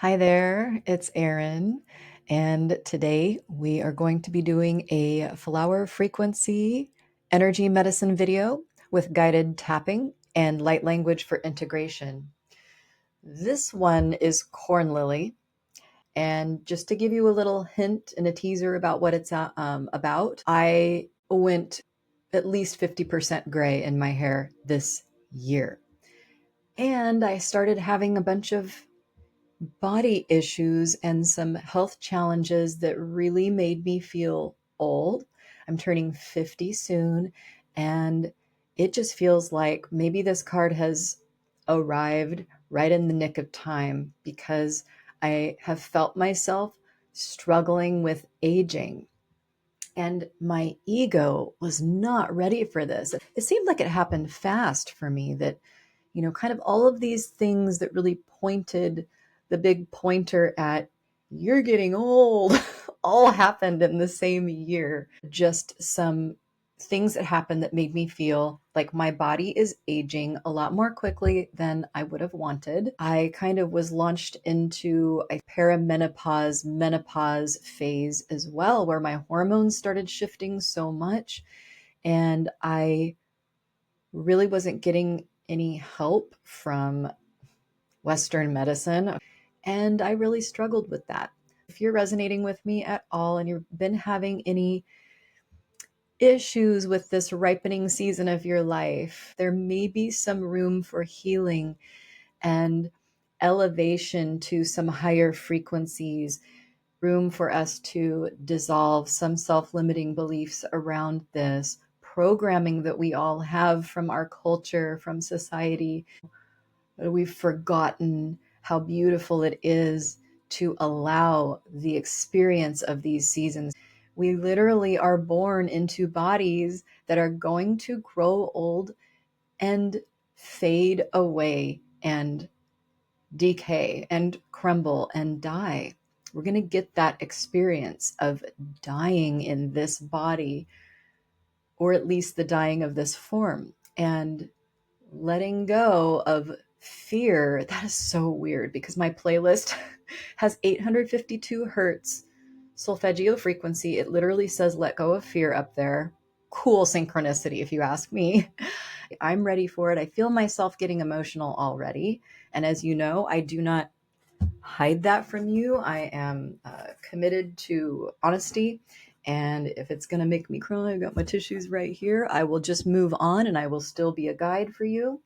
Hi there, it's Erin, and today we are going to be doing a flower frequency energy medicine video with guided tapping and light language for integration. This one is corn lily, and just to give you a little hint and a teaser about what it's about, I went at least 50% gray in my hair this year. And I started having a bunch of body issues and some health challenges that really made me feel old. I'm turning 50 soon, and it just feels like maybe this card has arrived right in the nick of time because I have felt myself struggling with aging. And my ego was not ready for this. It seemed like it happened fast for me that kind of all of these things that really pointed the big pointer at you're getting old all happened in the same year. Just some things that happened that made me feel like my body is aging a lot more quickly than I would have wanted. I kind of was launched into a perimenopause, menopause phase as well, where my hormones started shifting so much. And I really wasn't getting any help from Western medicine. And I really struggled with that. If you're resonating with me at all and you've been having any issues with this ripening season of your life, there may be some room for healing and elevation to some higher frequencies, room for us to dissolve some self limiting beliefs around this programming that we all have from our culture, from society. We've forgotten how beautiful it is to allow the experience of these seasons. We literally are born into bodies that are going to grow old and fade away and decay and crumble and die. We're going to get that experience of dying in this body, or at least the dying of this form, and letting go of fear. That is so weird because my playlist has 852 hertz solfeggio frequency. It literally says let go of fear up there. Cool synchronicity, if you ask me. I'm ready for it. I feel myself getting emotional already. And as you know, I do not hide that from you. I am committed to honesty. And if it's going to make me cry, I've got my tissues right here. I will just move on and I will still be a guide for you.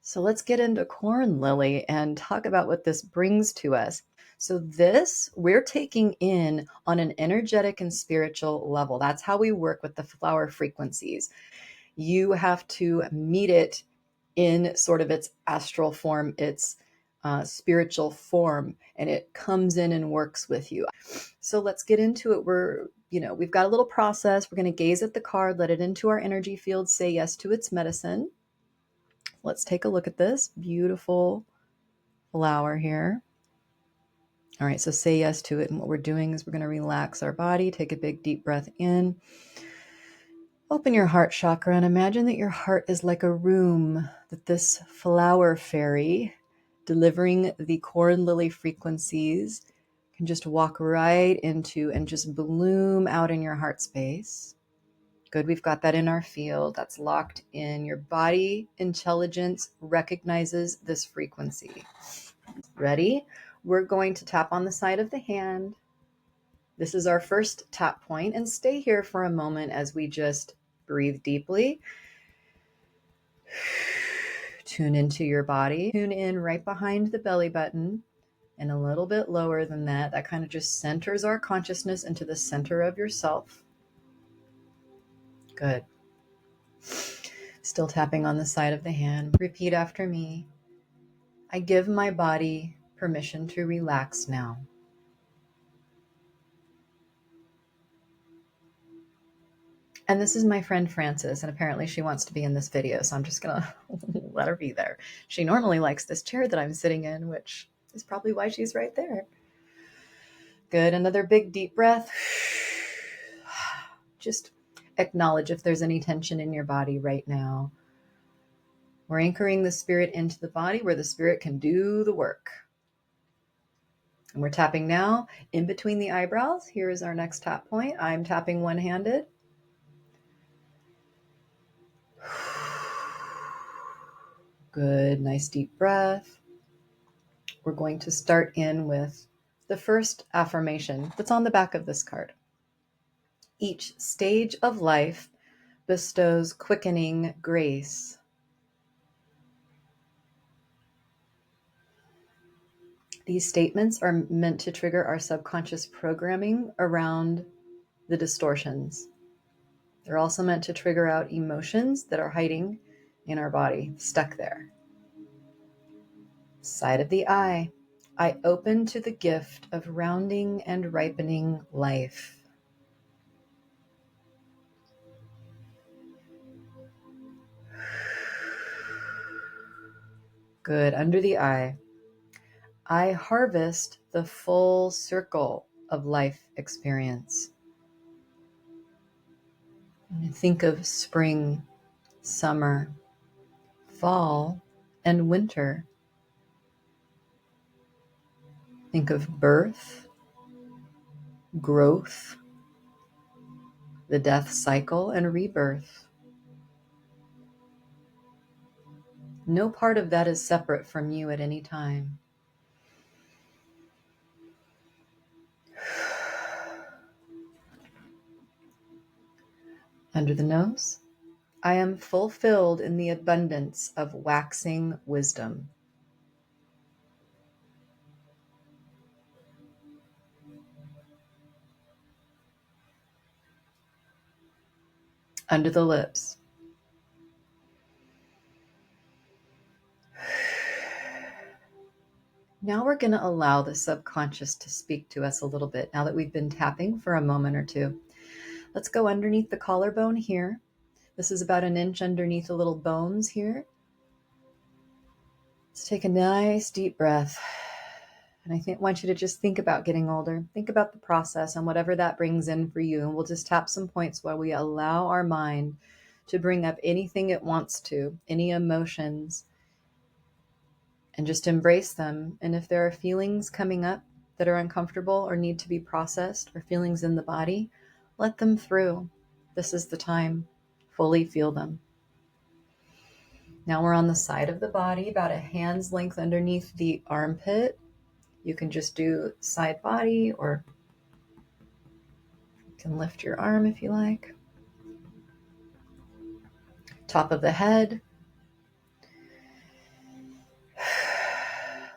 So let's get into corn lily and talk about what this brings to us. So this we're taking in on an energetic and spiritual level. That's how we work with the flower frequencies. You have to meet it in sort of its astral form, its spiritual form, and it comes in and works with you. So let's get into it. We've got a little process. We're going to gaze at the card, let it into our energy field, say yes to its medicine. Let's take a look at this beautiful flower here. All right, so say yes to it. And what we're doing is we're going to relax our body, take a big deep breath in. Open your heart chakra and imagine that your heart is like a room that this flower fairy delivering the corn lily frequencies can just walk right into and just bloom out in your heart space. Good, we've got that in our field. That's locked in. Your body intelligence recognizes this frequency. Ready? We're going to tap on the side of the hand. This is our first tap point, and stay here for a moment as we just breathe deeply. Tune into your body. Tune in right behind the belly button and a little bit lower than that. That kind of just centers our consciousness into the center of yourself. Good. Still tapping on the side of the hand. Repeat after me. I give my body permission to relax now. And this is my friend Frances, and apparently she wants to be in this video, so I'm just gonna let her be there. She normally likes this chair that I'm sitting in, which is probably why she's right there. Good, another big deep breath. Just acknowledge if there's any tension in your body right now. We're anchoring the spirit into the body where the spirit can do the work. And we're tapping now in between the eyebrows. Here is our next tap point. I'm tapping one-handed. Good, nice deep breath. We're going to start in with the first affirmation that's on the back of this card. Each stage of life bestows quickening grace. These statements are meant to trigger our subconscious programming around the distortions. They're also meant to trigger out emotions that are hiding in our body, stuck there. Side of the eye. I open to the gift of rounding and ripening life. Good. Under the eye. I harvest the full circle of life experience. And think of spring, summer, fall, and winter. Think of birth, growth, the death cycle, and rebirth. No part of that is separate from you at any time. Under the nose, I am fulfilled in the abundance of waxing wisdom. Under the lips, now we're going to allow the subconscious to speak to us a little bit now that we've been tapping for a moment or two. Let's go underneath the collarbone here. This is about an inch underneath the little bones here. Let's take a nice deep breath. And I want you to just think about getting older. Think about the process and whatever that brings in for you. And we'll just tap some points while we allow our mind to bring up anything it wants to, any emotions, and just embrace them. And if there are feelings coming up that are uncomfortable or need to be processed, or feelings in the body, let them through. This is the time. Fully feel them. Now we're on the side of the body, about a hand's length underneath the armpit. You can just do side body, or you can lift your arm if you like. Top of the head.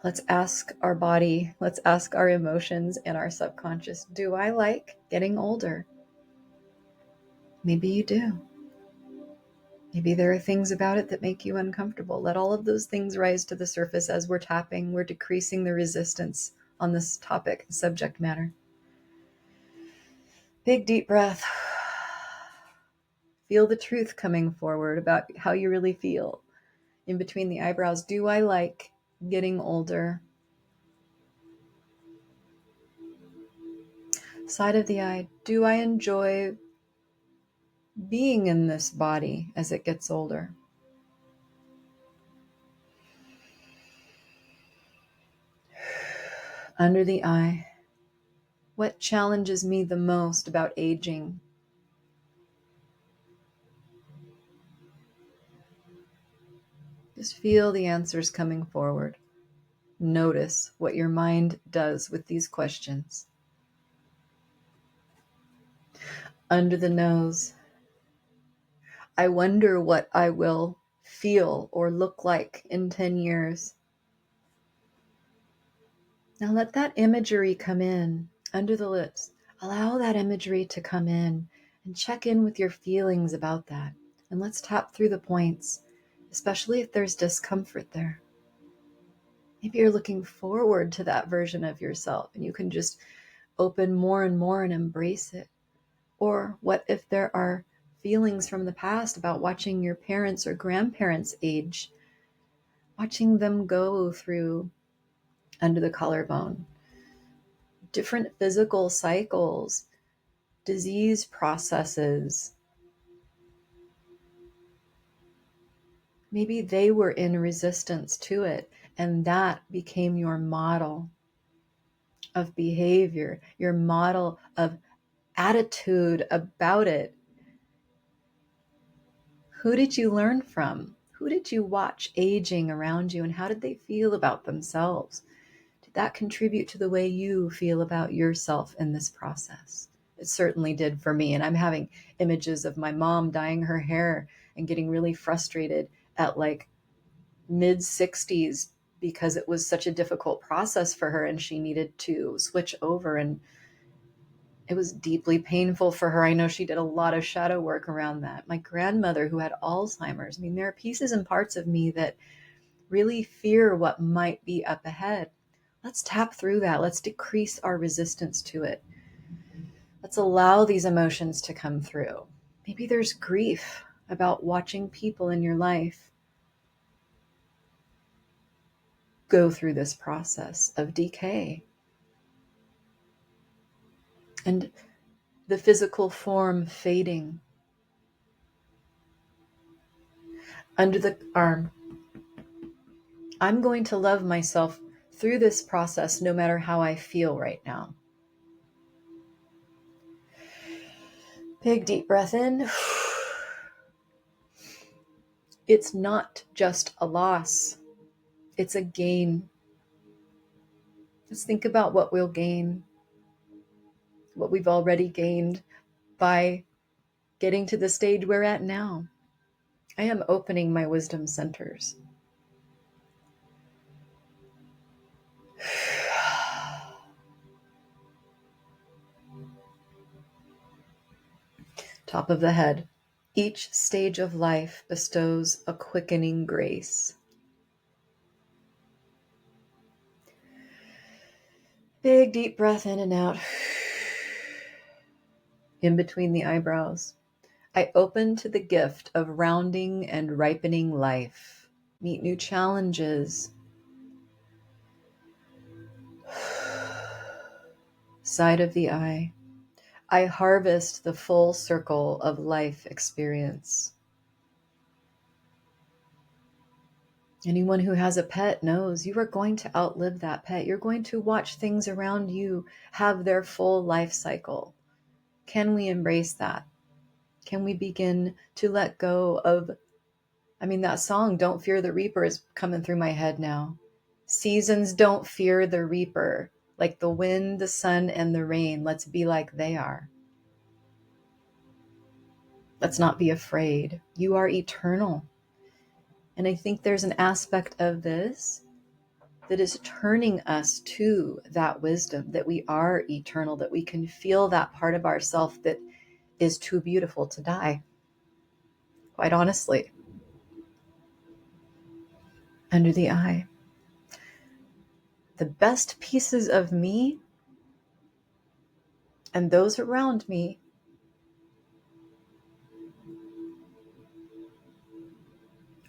Let's ask our body, let's ask our emotions and our subconscious, do I like getting older? Maybe you do. Maybe there are things about it that make you uncomfortable. Let all of those things rise to the surface as we're tapping. We're decreasing the resistance on this topic, subject matter. Big deep breath. Feel the truth coming forward about how you really feel. In between the eyebrows, do I like getting older? Side of the eye, do I enjoy being in this body as it gets older? Under the eye, what challenges me the most about aging? Just feel the answers coming forward. Notice what your mind does with these questions. Under the nose, I wonder what I will feel or look like in 10 years. Now let that imagery come in. Under the lips, allow that imagery to come in and check in with your feelings about that. And let's tap through the points, especially if there's discomfort there. Maybe you're looking forward to that version of yourself and you can just open more and more and embrace it. Or what if there are feelings from the past about watching your parents or grandparents age, watching them go through under the collarbone, different physical cycles, disease processes. Maybe they were in resistance to it and that became your model. of behavior, your model of attitude about it. Who did you learn from? Who did you watch aging around you, and how did they feel about themselves? Did that contribute to the way you feel about yourself in this process? It certainly did for me. And I'm having images of my mom dyeing her hair and getting really frustrated at like mid 60s because it was such a difficult process for her and she needed to switch over, and it was deeply painful for her. I know she did a lot of shadow work around that. My grandmother, who had Alzheimer's, I mean, there are pieces and parts of me that really fear what might be up ahead. Let's tap through that. Let's decrease our resistance to it. Let's allow these emotions to come through. Maybe there's grief about watching people in your life go through this process of decay. And the physical form fading. Under the arm, I'm going to love myself through this process no matter how I feel right now. Big deep breath in. It's not just a loss, it's a gain. Let's think about what we'll gain, what we've already gained by getting to the stage we're at now. I am opening my wisdom centers. Top of the head. Each stage of life bestows a quickening grace. Big deep breath in and out. In between the eyebrows. I open to the gift of rounding and ripening life. Meet new challenges. Side of the eye. I harvest the full circle of life experience. Anyone who has a pet knows you are going to outlive that pet. You're going to watch things around you have their full life cycle. Can we embrace that? Can we begin to let go of, that song, Don't Fear the Reaper, is coming through my head now. Seasons don't fear the reaper. Like the wind, the sun, and the rain. Let's be like they are. Let's not be afraid. You are eternal. And I think there's an aspect of this that is turning us to that wisdom, that we are eternal, that we can feel that part of ourself that is too beautiful to die. Quite honestly. Under the eye. The best pieces of me and those around me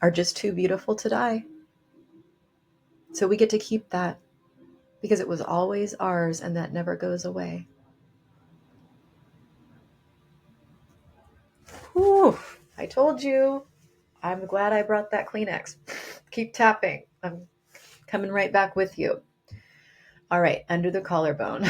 are just too beautiful to die. So we get to keep that because it was always ours and that never goes away. Whew, I told you. I'm glad I brought that Kleenex. Keep tapping. I'm coming right back with you. All right, under the collarbone.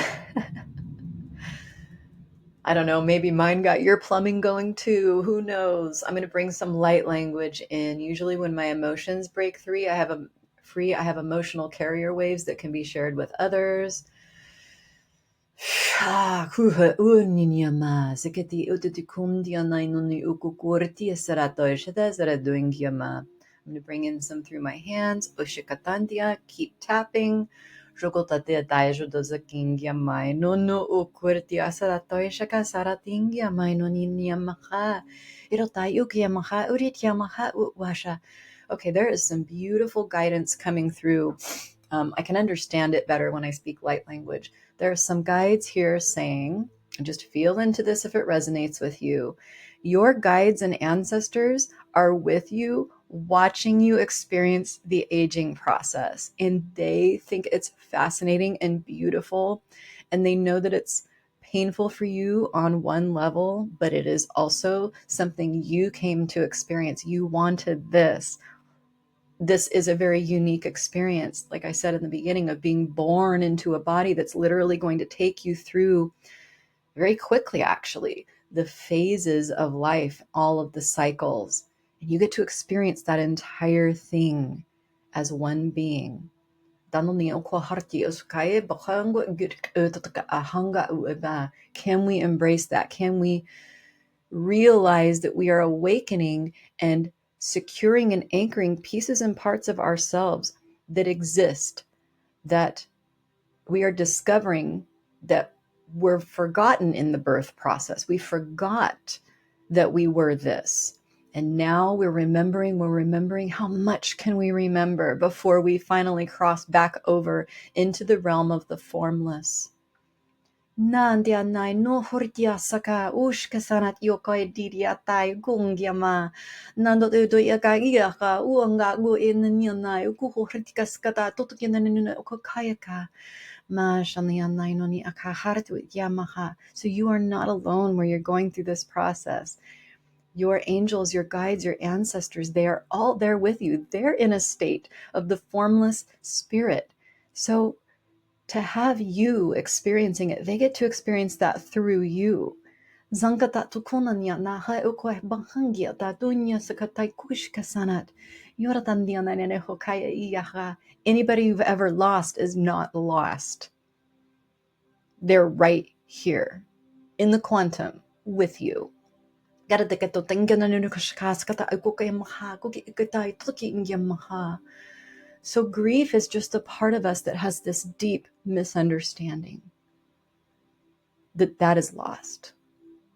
I don't know, maybe mine got your plumbing going too. Who knows? I'm going to bring some light language in. Usually when my emotions break free, I have emotional carrier waves that can be shared with others. I'm going to bring in some through my hands. Keep tapping. Okay, there is some beautiful guidance coming through. I can understand it better when I speak light language. There are some guides here saying, and just feel into this if it resonates with you, your guides and ancestors are with you, watching you experience the aging process. And they think it's fascinating and beautiful. And they know that it's painful for you on one level, but it is also something you came to experience. You wanted this. this is a very unique experience, like I said in the beginning, of being born into a body that's literally going to take you through very quickly, actually, the phases of life, all of the cycles. And you get to experience that entire thing as one being. Can we embrace that? Can we realize that we are awakening and securing and anchoring pieces and parts of ourselves that exist, that we are discovering that were forgotten in the birth process? We forgot that we were this. And now we're remembering. How much can we remember before we finally cross back over into the realm of the formless? Nandia nai no hortia saka ushka sanat yokai didia tai gungyama. Nando do yaka yaka uanga gu in the nyanai uku hortika skata totokinanina okayaka. So you are not alone where you're going through this process. Your angels, your guides, your ancestors, they are all there with you. They're in a state of the formless spirit. So to have you experiencing it, they get to experience that through you. Anybody you've ever lost is not lost. They're right here in the quantum with you. So grief is just a part of us that has this deep misunderstanding that is lost,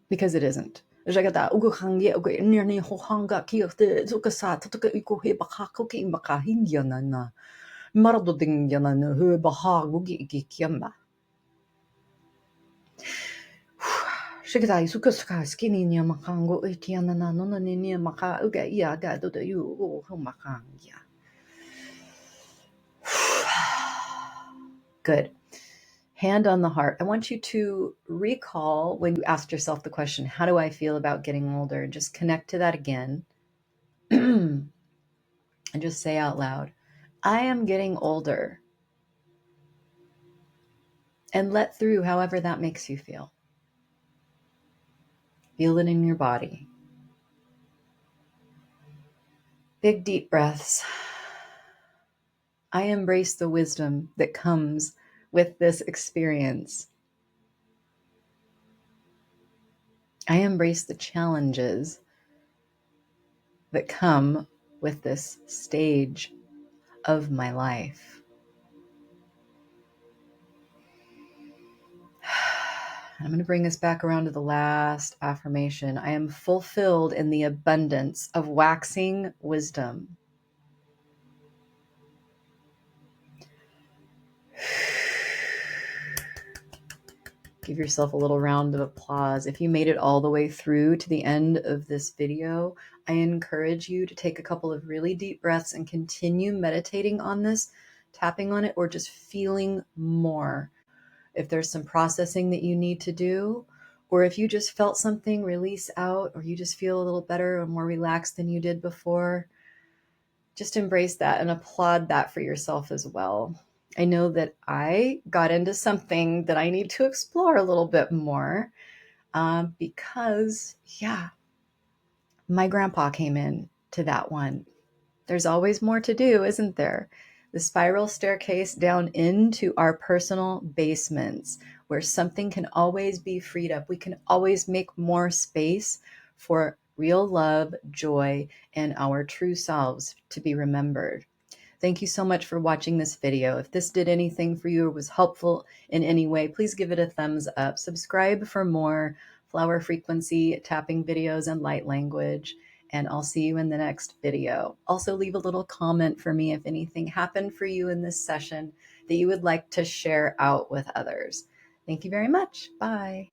because it isn't. Good. Hand on the heart. I want you to recall when you asked yourself the question, how do I feel about getting older? And just connect to that again. And just say out loud, I am getting older. And let through however that makes you feel. Feel it in your body. Big deep breaths. I embrace the wisdom that comes with this experience. I embrace the challenges that come with this stage of my life. I'm going to bring us back around to the last affirmation. I am fulfilled in the abundance of waxing wisdom. Give yourself a little round of applause. If you made it all the way through to the end of this video, I encourage you to take a couple of really deep breaths and continue meditating on this, tapping on it, or just feeling more. If there's some processing that you need to do, or if you just felt something release out, or you just feel a little better or more relaxed than you did before, just embrace that and applaud that for yourself as well. I know that I got into something that I need to explore a little bit more because, my grandpa came in to that one. There's always more to do, isn't there? The spiral staircase down into our personal basements, where something can always be freed up. We can always make more space for real love, joy, and our true selves to be remembered. Thank you so much for watching this video. If this did anything for you or was helpful in any way, please give it a thumbs up. Subscribe for more flower frequency tapping videos and light language. And I'll see you in the next video. Also, leave a little comment for me if anything happened for you in this session that you would like to share out with others. Thank you very much. Bye.